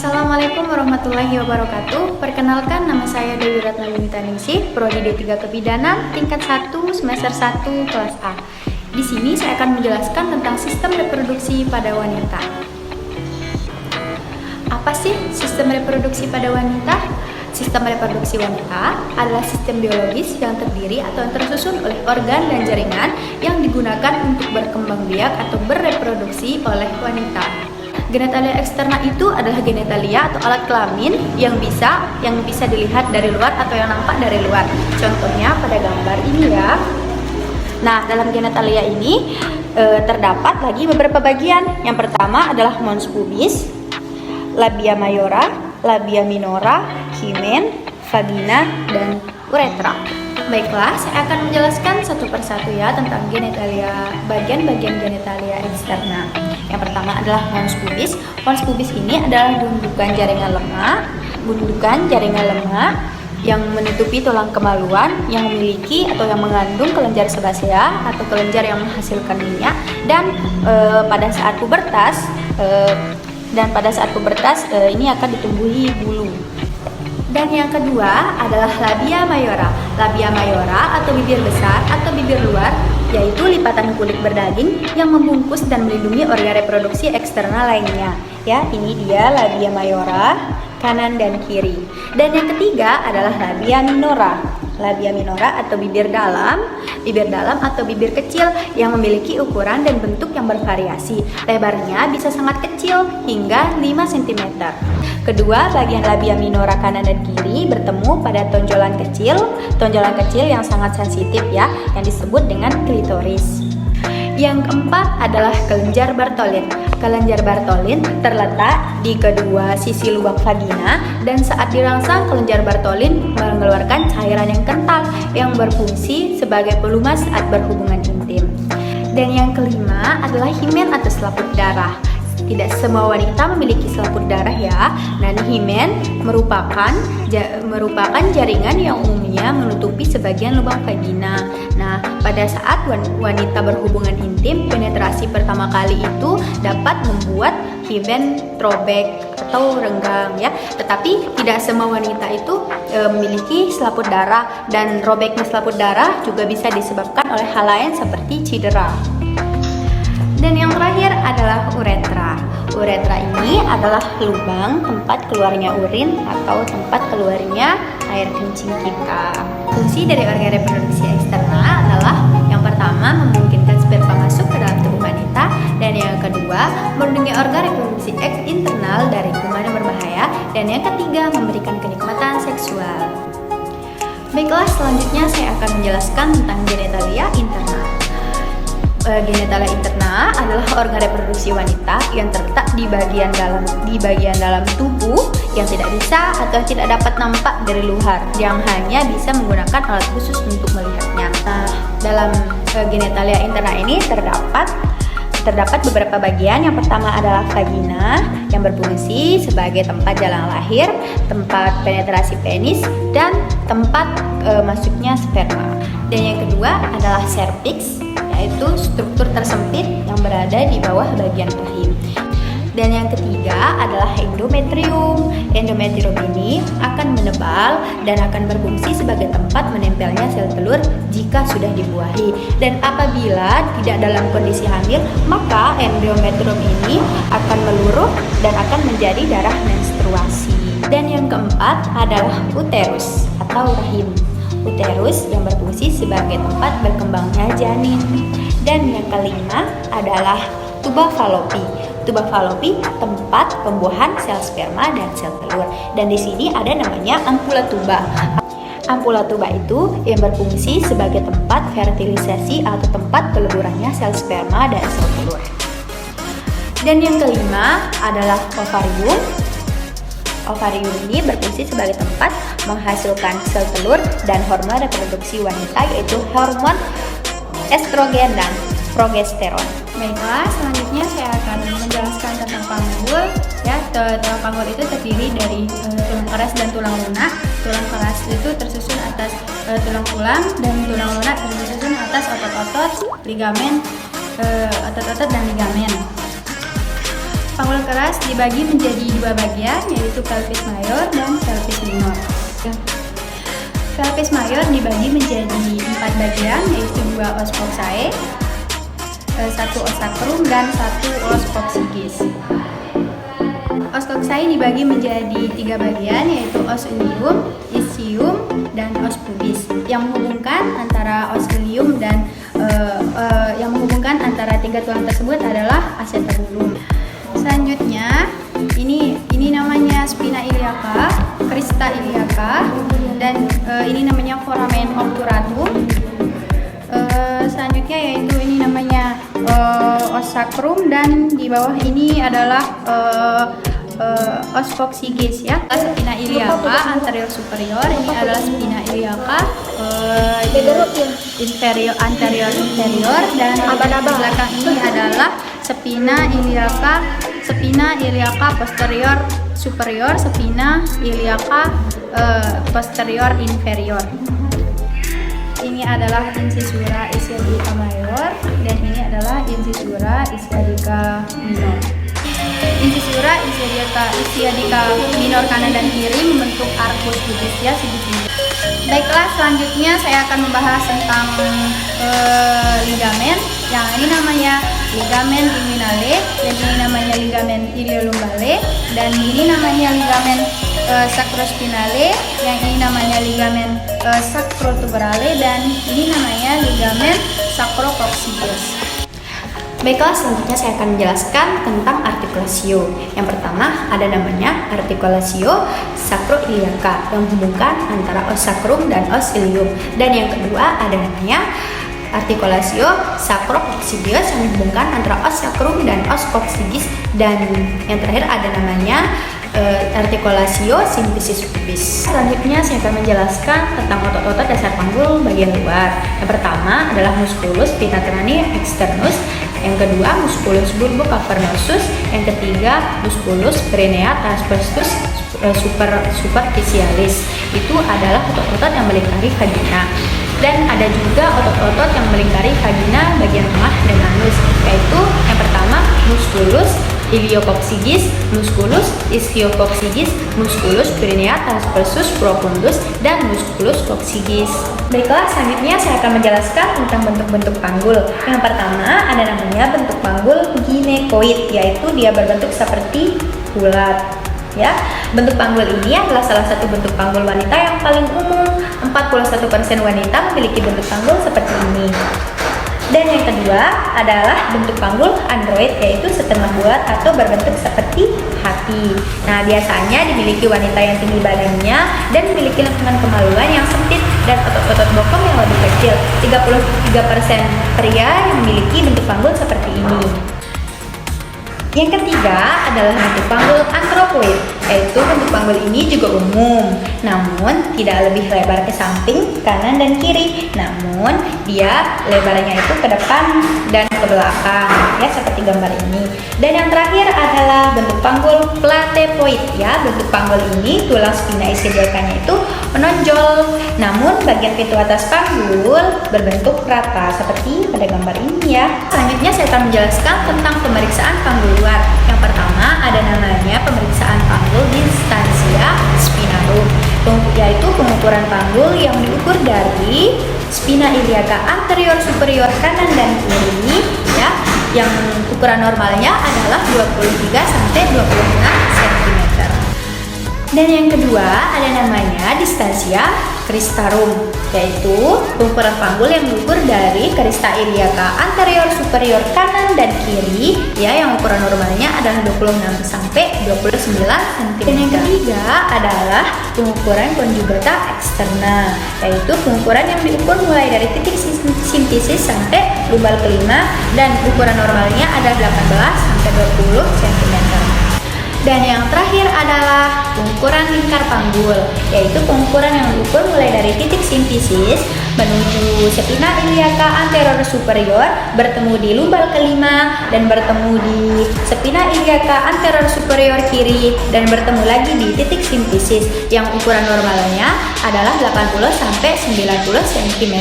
Assalamualaikum warahmatullahi wabarakatuh. Perkenalkan, nama saya Dewi Ratna Ningsih, Prodi D3 Kebidanan, tingkat 1, semester 1, kelas A. Di sini saya akan menjelaskan tentang sistem reproduksi pada wanita. Apa sih sistem reproduksi pada wanita? Sistem reproduksi wanita adalah sistem biologis yang terdiri atau yang tersusun oleh organ dan jaringan yang digunakan untuk berkembang biak atau bereproduksi oleh wanita. Genitalia eksterna itu adalah genitalia atau alat kelamin yang bisa dilihat dari luar atau yang nampak dari luar. Contohnya pada gambar ini ya. Nah, dalam genitalia ini terdapat lagi beberapa bagian. Yang pertama adalah mons pubis, labia mayora, labia minora, himen, vagina, dan uretra. Baiklah, saya akan menjelaskan satu persatu ya tentang genitalia, bagian-bagian genitalia eksterna. Yang pertama adalah mons pubis. Mons pubis ini adalah gundukan jaringan lemak yang menutupi tulang kemaluan yang memiliki atau yang mengandung kelenjar sebasea atau kelenjar yang menghasilkan minyak dan pada saat pubertas ini akan ditumbuhi bulu. Dan yang kedua adalah labia mayora. Labia mayora atau bibir besar atau bibir luar yaitu lipatan kulit berdaging yang membungkus dan melindungi organ reproduksi eksternal lainnya. Ya, ini dia labia mayora, kanan dan kiri. Dan yang ketiga adalah labia minora. Labia minora atau bibir dalam atau bibir kecil yang memiliki ukuran dan bentuk yang bervariasi. Lebarnya bisa sangat kecil hingga 5 cm. Kedua, bagian labia minora kanan dan kiri bertemu pada tonjolan kecil yang sangat sensitif ya, yang disebut dengan klitoris. Yang keempat adalah kelenjar Bartholin. Kelenjar Bartholin terletak di kedua sisi lubang vagina dan saat dirangsang kelenjar Bartholin mengeluarkan cairan yang kental yang berfungsi sebagai pelumas saat berhubungan intim. Dan yang kelima adalah himen atau selaput darah. Tidak semua wanita memiliki selaput darah ya. Nah, himen merupakan jaringan yang umumnya menutupi sebagian lubang vagina. Nah, pada saat wanita berhubungan intim, penetrasi pertama kali itu dapat membuat himen robek atau renggang ya. Tetapi tidak semua wanita itu memiliki selaput darah, dan robeknya selaput darah juga bisa disebabkan oleh hal lain seperti cedera. Dan yang terakhir adalah uretra. Uretra ini adalah lubang tempat keluarnya urin atau tempat keluarnya air kencing kita. Fungsi dari organ reproduksi eksternal adalah yang pertama memungkinkan sperma masuk ke dalam tubuh wanita, dan yang kedua melindungi organ reproduksi internal dari kuman yang berbahaya, dan yang ketiga memberikan kenikmatan seksual. Baiklah, selanjutnya saya akan menjelaskan tentang genitalia interna. Genitalia interna adalah organ reproduksi wanita yang terletak di bagian dalam tubuh yang tidak bisa atau tidak dapat nampak dari luar, yang hanya bisa menggunakan alat khusus untuk melihatnya. Nah, dalam genitalia interna ini terdapat beberapa bagian. Yang pertama adalah vagina yang berfungsi sebagai tempat jalan lahir, tempat penetrasi penis, dan tempat masuknya sperma. Dan yang kedua adalah cervix, yaitu struktur tersempit yang berada di bawah bagian rahim. Dan yang ketiga adalah endometrium. Endometrium ini akan menebal dan akan berfungsi sebagai tempat menempelnya sel telur jika sudah dibuahi. Dan apabila tidak dalam kondisi hamil, maka endometrium ini akan meluruh dan akan menjadi darah menstruasi. Dan yang keempat adalah uterus atau rahim. Uterus yang berfungsi sebagai tempat berkembangnya janin. Dan yang kelima adalah tuba fallopi. Tuba fallopi tempat pembuahan sel sperma dan sel telur. Dan di sini ada namanya ampula tuba. Ampula tuba itu yang berfungsi sebagai tempat fertilisasi atau tempat peleburannya sel sperma dan sel telur. Dan yang kelima adalah ovarium. Ovarium ini berfungsi sebagai tempat menghasilkan sel telur dan hormon reproduksi wanita, yaitu hormon estrogen dan progesteron. Baiklah, selanjutnya saya akan menjelaskan tentang panggul. Ya, tulang panggul itu terdiri dari tulang keras dan tulang lunak. Tulang keras itu tersusun atas tulang-tulang, dan tulang lunak tersusun atas otot-otot, ligamen, otot-otot dan ligamen. Panggul keras dibagi menjadi dua bagian, yaitu pelvis mayor dan pelvis minor. Pelvis mayor dibagi menjadi 4 bagian, yaitu 2 os coxae, 1 os sacrum, dan 1 os coccygeus. Os coxae dibagi menjadi 3 bagian, yaitu os ilium, ischium, dan os pubis. Yang menghubungkan antara os ilium dan tiga tulang tersebut adalah acetabulum. Selanjutnya, ini namanya spina iliaca, crista iliaca, dan ini namanya foramen obturatum. Selanjutnya yaitu ini namanya os sacrum, dan di bawah ini adalah os coccygeus ya. Spina iliaca anterior superior ini adalah spina iliaca anterior inferior, dan di belakang ini adalah spina iliaca posterior superior, spina iliaca posterior inferior. Ini adalah incisura ischiadica mayor, dan ini adalah incisura ischiadica minor. Incisura ischiadica minor kanan dan kiri membentuk arcus pubis ya segitiga. Baiklah, selanjutnya saya akan membahas tentang ligamen. Yang ini namanya ligamen inguinale, dan ini namanya ligamen iliolumbale, dan ini namanya ligamen sacrospinale, yang ini namanya ligamen sacrotuberale, dan ini namanya ligamen sacrococcygeus. Baiklah, selanjutnya saya akan menjelaskan tentang articulatio. Yang pertama ada namanya articulatio sacroiliaca yang menghubungkan antara os sacrum dan os ilium. Dan yang kedua ada namanya articulatio sacrococcygeus yang menghubungkan antara os sacrum dan os coccygeus. Dan yang terakhir ada namanya articulatio symphysis pubis. Selanjutnya saya akan menjelaskan tentang otot-otot dasar panggul bagian luar. Yang pertama adalah musculus pinatrani externus, yang kedua musculus bulbo cavernosus, yang ketiga musculus perineal transversus superficialis. Itu adalah otot-otot yang melingkari vagina. Dan ada juga otot-otot yang melingkari vagina bagian tengah dan anus, yaitu yang pertama musculus iliococcygeus, musculus ischiococcygis, musculus perineal transversus profundus, dan musculus coccygeus. Baiklah, selanjutnya saya akan menjelaskan tentang bentuk-bentuk panggul. Yang pertama ada namanya bentuk panggul ginekoid, yaitu dia berbentuk seperti bulat. Ya, bentuk panggul ini adalah salah satu bentuk panggul wanita yang paling umum. 41% wanita memiliki bentuk panggul seperti ini. Dan yang kedua adalah bentuk panggul android, yaitu setengah bulat atau berbentuk seperti hati. Nah, biasanya dimiliki wanita yang tinggi badannya dan memiliki lengkungan kemaluan yang sempit dan otot-otot bokong yang lebih kecil. 33% pria yang memiliki bentuk panggul seperti ini. Yang ketiga adalah bentuk panggul antropoid, yaitu bentuk panggul ini juga umum, namun tidak lebih lebar ke samping, kanan, dan kiri. Namun dia lebarnya itu ke depan dan ke belakang, ya seperti gambar ini. Dan yang terakhir adalah bentuk panggul platepoid, ya. Bentuk panggul ini tulang spina ischiadiacanya itu menonjol, namun bagian pintu atas panggul berbentuk rata seperti pada gambar ini ya. Selanjutnya saya akan menjelaskan tentang pemeriksaan panggul luar. Yang pertama ada namanya pemeriksaan panggul distansia spinarum, yaitu pengukuran panggul yang diukur dari spina iliaca anterior superior kanan dan kiri ya, yang ukuran normalnya adalah 23 sampai 26 cm. Dan yang kedua ada namanya distansia cristarum, yaitu pengukuran panggul yang diukur dari crista iliaca anterior superior kanan dan kiri ya, yang ukuran normalnya adalah 26 sampai 29 cm. Dan yang ketiga adalah pengukuran conjugata externa, yaitu pengukuran yang diukur mulai dari titik simfisis sampai lumbal kelima, dan ukuran normalnya adalah 18 sampai 20 cm. Dan yang terakhir adalah pengukuran lingkar panggul, yaitu pengukuran yang diukur mulai dari titik simfisis menuju spina iliaca anterior superior, bertemu di lumbal kelima, dan bertemu di spina iliaca anterior superior kiri, dan bertemu lagi di titik simfisis yang ukuran normalnya adalah 80 sampai 90 cm.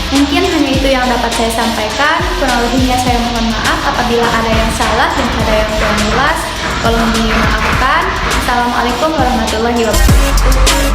Mungkin hanya itu yang dapat saya sampaikan. Kurang lebihnya saya mohon maaf apabila ada yang salah dan ada yang kurang jelas. Tolong dimaafkan. Assalamualaikum warahmatullahi wabarakatuh.